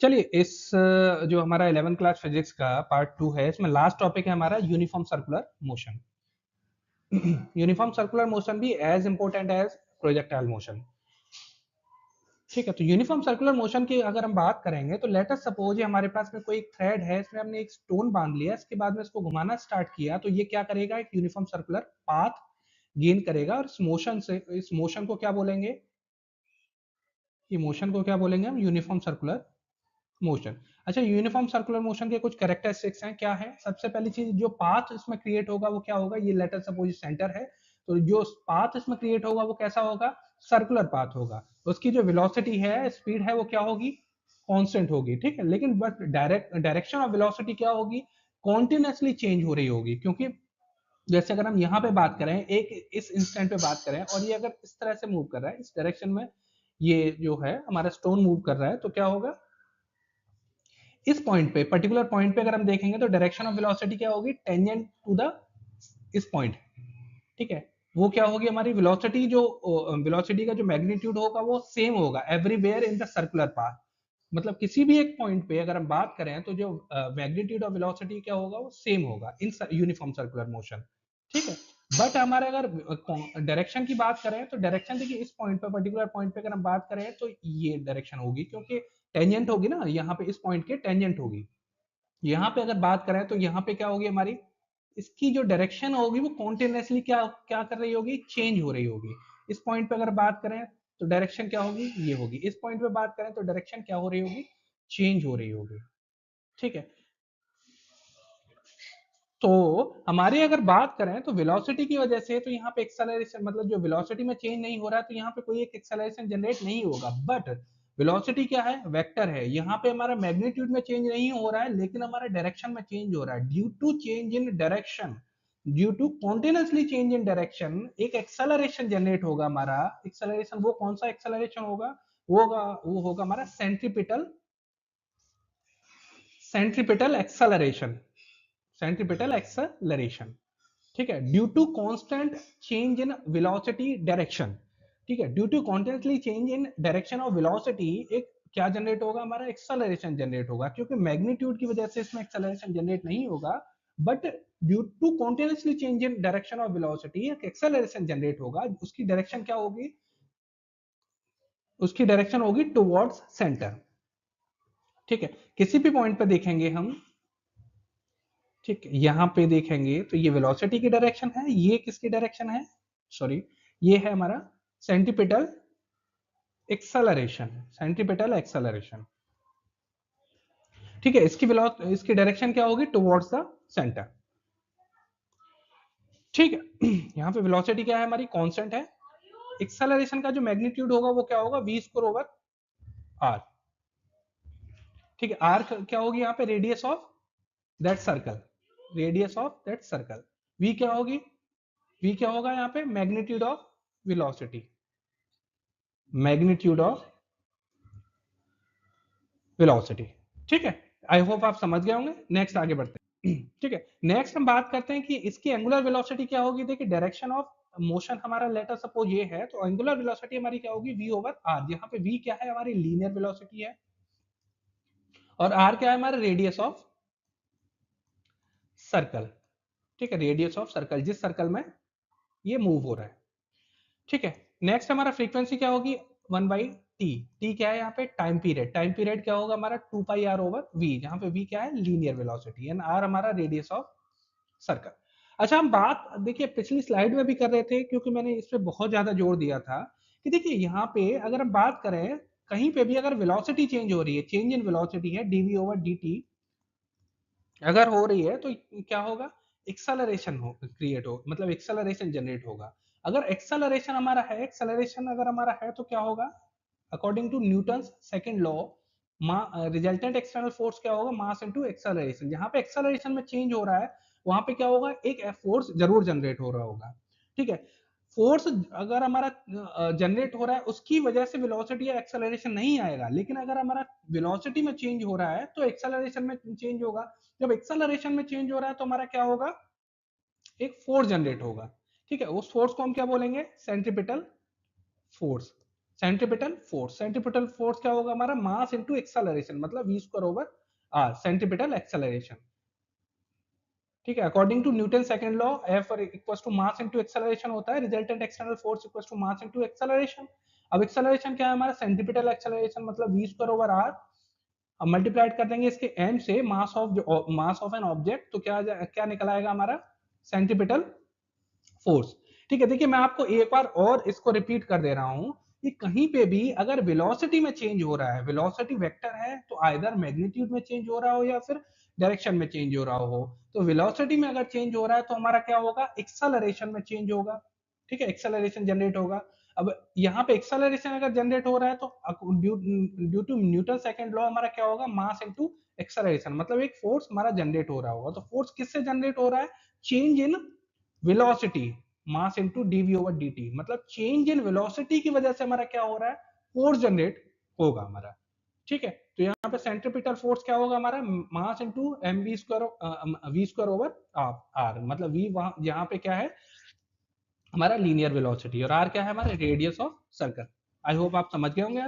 चलिए जो हमारा 11th क्लास फिजिक्स का पार्ट 2 है, इसमें लास्ट टॉपिक है हमारा uniform circular motion. Uniform circular motion भी as important as projectile motion. ठीक है, तो यूनिफॉर्म सर्कुलर मोशन की अगर हम बात करेंगे तो लेट अस सपोज हमारे पास में कोई एक थ्रेड है, इसमें हमने एक स्टोन बांध लिया, इसके बाद में इसको घुमाना स्टार्ट किया तो ये क्या करेगा, एक यूनिफॉर्म सर्कुलर पाथ गेन करेगा और इस मोशन को क्या बोलेंगे, ये मोशन को क्या बोलेंगे हम, यूनिफॉर्म सर्कुलर मोशन। अच्छा, यूनिफॉर्म सर्कुलर मोशन के कुछ कैरेक्टरिस्टिक्स हैं, क्या है? सबसे पहली चीज, जो पाथ इसमें क्रिएट होगा वो क्या होगा, ये लेटर सपोज सेंटर है, तो जो पाथ इसमें क्रिएट होगा वो कैसा होगा, सर्कुलर पाथ होगा। उसकी जो वेलोसिटी है, स्पीड है, वो क्या होगी, कांस्टेंट होगी। ठीक है, लेकिन बट डायरेक्शन ऑफ वेलोसिटी क्या होगी, कॉन्टिन्यूसली चेंज हो रही होगी, क्योंकि जैसे अगर हम यहाँ पे बात करें, एक इस इंस्टेंट पे बात करें और ये अगर इस तरह से मूव कर रहा है, इस डायरेक्शन में ये जो है हमारा स्टोन मूव कर रहा है, तो क्या होगा, इस पॉइंट पे, पर्टिकुलर पॉइंट पे अगर हम देखेंगे तो डायरेक्शन ऑफ वेलोसिटी क्या होगी, टेंजेंट टू द इस पॉइंट। ठीक है, वो क्या होगी, हमारी वेलोसिटी जो वेलोसिटी का जो मैग्नीट्यूड होगा वो सेम होगा everywhere in the circular path. मतलब किसी भी एक पॉइंट पे अगर हम बात करें तो जो मैग्नीट्यूड ऑफ वेलोसिटी क्या होगा, वो सेम होगा इन यूनिफॉर्म सर्कुलर मोशन। ठीक है, बट हमारे अगर डायरेक्शन की बात करें तो डायरेक्शन देखिए, इस पॉइंट पे, पर्टिकुलर पॉइंट पे अगर हम बात करें तो ये डायरेक्शन होगी, क्योंकि टेंजेंट होगी ना, यहाँ पे इस पॉइंट के टेंजेंट होगी। यहाँ पे अगर बात करें तो यहाँ पे क्या होगी हमारी, इसकी जो डायरेक्शन होगी वो कॉन्टिन्यूसली क्या क्या कर रही होगी, चेंज हो रही होगी। इस पॉइंट पे अगर बात करें तो डायरेक्शन क्या होगी, ये होगी। इस पॉइंट पे बात करें तो डायरेक्शन क्या हो रही होगी, चेंज हो रही होगी। ठीक है, तो हमारी अगर बात करें तो वेलोसिटी की वजह से तो यहाँ पे एक्सेलरेशन, मतलब जो वेलोसिटी में चेंज नहीं हो रहा है तो यहाँ पे कोई एक एक्सेलरेशन जनरेट नहीं होगा। बट वेलोसिटी क्या है, वेक्टर है, यहाँ पे हमारा मैग्नीट्यूड में चेंज नहीं हो रहा है, लेकिन हमारा डायरेक्शन में चेंज हो रहा है। Due to change in direction, due to continuously change in direction, एक एक्सेलरेशन जनरेट होगा हमारा। एक्सेलरेशन वो कौन सा एक्सेलरेशन होगा, वो होगा हमारा centripetal centripetal acceleration, centripetal acceleration. ठीक है, due to constant change in velocity direction. ठीक है, due to continuously change in direction of velocity, एक क्या जनरेट होगा, हमारा एक्सेलरेशन जनरेट होगा। क्योंकि मैग्नीट्यूड की वजह से इसमें एक्सेलरेशन जनरेट नहीं होगा, but due to continuously change in direction of velocity एक एक्सेलरेशन जनरेट होगा। उसकी डायरेक्शन क्या होगी, उसकी डायरेक्शन होगी टुवर्ड्स सेंटर। ठीक है, किसी भी पॉइंट पे देखेंगे हम, ठीक है, यहां पे देखेंगे तो ये वेलोसिटी की डायरेक्शन है, ये किसकी डायरेक्शन है, सॉरी, ये है हमारा सेंटीपिटल एक्सेलरेशन, सेंटीपिटल एक्सेलरेशन। ठीक है, इसकी डायरेक्शन क्या होगी, टुवर्ड्स द सेंटर। ठीक है, यहाँ पे वेलोसिटी क्या है हमारी, कांस्टेंट है। एक्सेलरेशन का जो मैग्नीट्यूड होगा वो क्या होगा, वी स्क्वायर ओवर आर। ठीक है, आर क्या होगी यहाँ पे, radius of that circle, radius of that circle. V क्या होगी, वी क्या होगा यहाँ पे, magnitude of velocity, magnitude of velocity. ठीक है, आई होप आप समझ गए होंगे। नेक्स्ट आगे बढ़ते हैं। ठीक है, नेक्स्ट हम बात करते हैं कि इसकी एंगुलर वेलोसिटी क्या होगी। देखिए, डायरेक्शन ऑफ मोशन हमारा लेटर सपोज ये है, तो एंगुलर वेलोसिटी हमारी क्या होगी, v ओवर r। यहाँ पे v क्या है, हमारी लीनियर वेलोसिटी है, और r क्या है, हमारा रेडियस ऑफ सर्कल। ठीक है, रेडियस ऑफ सर्कल, जिस सर्कल में ये मूव हो रहा है। ठीक है, नेक्स्ट हमारा फ्रीक्वेंसी क्या होगी, 1/t। t क्या है यहाँ पे, टाइम पीरियड। टाइम पीरियड क्या होगा हमारा, 2πr ओवर v, जहां पे v क्या है, लीनियर वेलोसिटी, एंड r हमारा रेडियस ऑफ सर्कल। अच्छा, हम बात देखिए पिछली स्लाइड में भी कर रहे थे, क्योंकि मैंने इस पे बहुत ज्यादा जोर दिया था कि देखिए यहाँ पे अगर हम बात करें, कहीं पे भी अगर वेलोसिटी चेंज हो रही है, चेंज इन वेलोसिटी है, dv ओवर dt अगर हो रही है, तो क्या होगा, एक्सेलरेशन हो क्रिएट हो, मतलब एक्सेलरेशन जनरेट होगा। अगर एक्सेलरेशन हमारा है, एक्सेलरेशन अगर हमारा है तो क्या होगा, according to Newton second law, resultant external force क्या होगा, मास इनटू एक्सेलरेशन। जहां पे एक्सेलरेशन में चेंज हो रहा है, वहां पे क्या होगा, एक फोर्स जरूर जनरेट हो रहा होगा। ठीक है, फोर्स अगर हमारा जनरेट हो रहा है, उसकी वजह से वेलोसिटी या एक्सेलरेशन नहीं आएगा, लेकिन अगर हमारा वेलोसिटी में चेंज हो रहा है तो एक्सेलरेशन में चेंज होगा। जब एक्सेलरेशन में चेंज हो रहा है तो हमारा क्या होगा, एक फोर्स जनरेट होगा। ठीक है, उस फोर्स को हम क्या बोलेंगे, सेंट्रीपिटल फोर्स, सेंट्रीपिटल फोर्स क्या होगा हमारा, मास इनटू एक्सेलरेशन, मतलब v square over r, centripetal acceleration. ठीक है, according to Newton second law, F equals to mass into acceleration होता है, resultant external force equals to mass into acceleration. अब acceleration क्या है हमारा, सेंट्रीपिटल एक्सेलरेशन मतलब v स्क्वायर ओवर r, अब मल्टीप्लाइड कर देंगे इसके m से, मास ऑफ एन ऑब्जेक्ट, तो क्या निकल आएगा हमारा, सेंट्रीपिटल फोर्स। ठीक है, देखिए मैं आपको एक बार और इसको रिपीट कर दे रहा हूं कि कहीं पे भी अगर वेलोसिटी में चेंज हो रहा है, वेलोसिटी वेक्टर है, तो आइदर मैग्नीट्यूड में चेंज हो रहा हो या फिर डायरेक्शन में चेंज हो रहा हो, तो वेलोसिटी में अगर चेंज हो रहा है तो हमारा क्या होगा, एक्सेलरेशन में चेंज होगा। ठीक है, एक्सेलरेशन जनरेट होगा। अब यहाँ पे एक्सेलरेशन अगर जनरेट हो रहा है तो due to Newton second law हमारा क्या होगा, मास इनटू एक्सेलरेशन, मतलब एक फोर्स हमारा जनरेट हो रहा होगा। तो फोर्स किससे जनरेट हो रहा है, change in velocity, mass into dv over dt, मतलब चेंज इन वेलोसिटी की वजह से हमारा क्या हो रहा है, फोर्स जनरेट होगा हमारा। ठीक है, तो यहाँ पे सेंट्रीपिटल फोर्स क्या होगा हमारा, mass into m v square over r, मतलब वी वहां यहाँ पे क्या है हमारा लीनियर वेलोसिटी, और आर क्या है हमारा radius of circle. I hope आप समझ गए होंगे।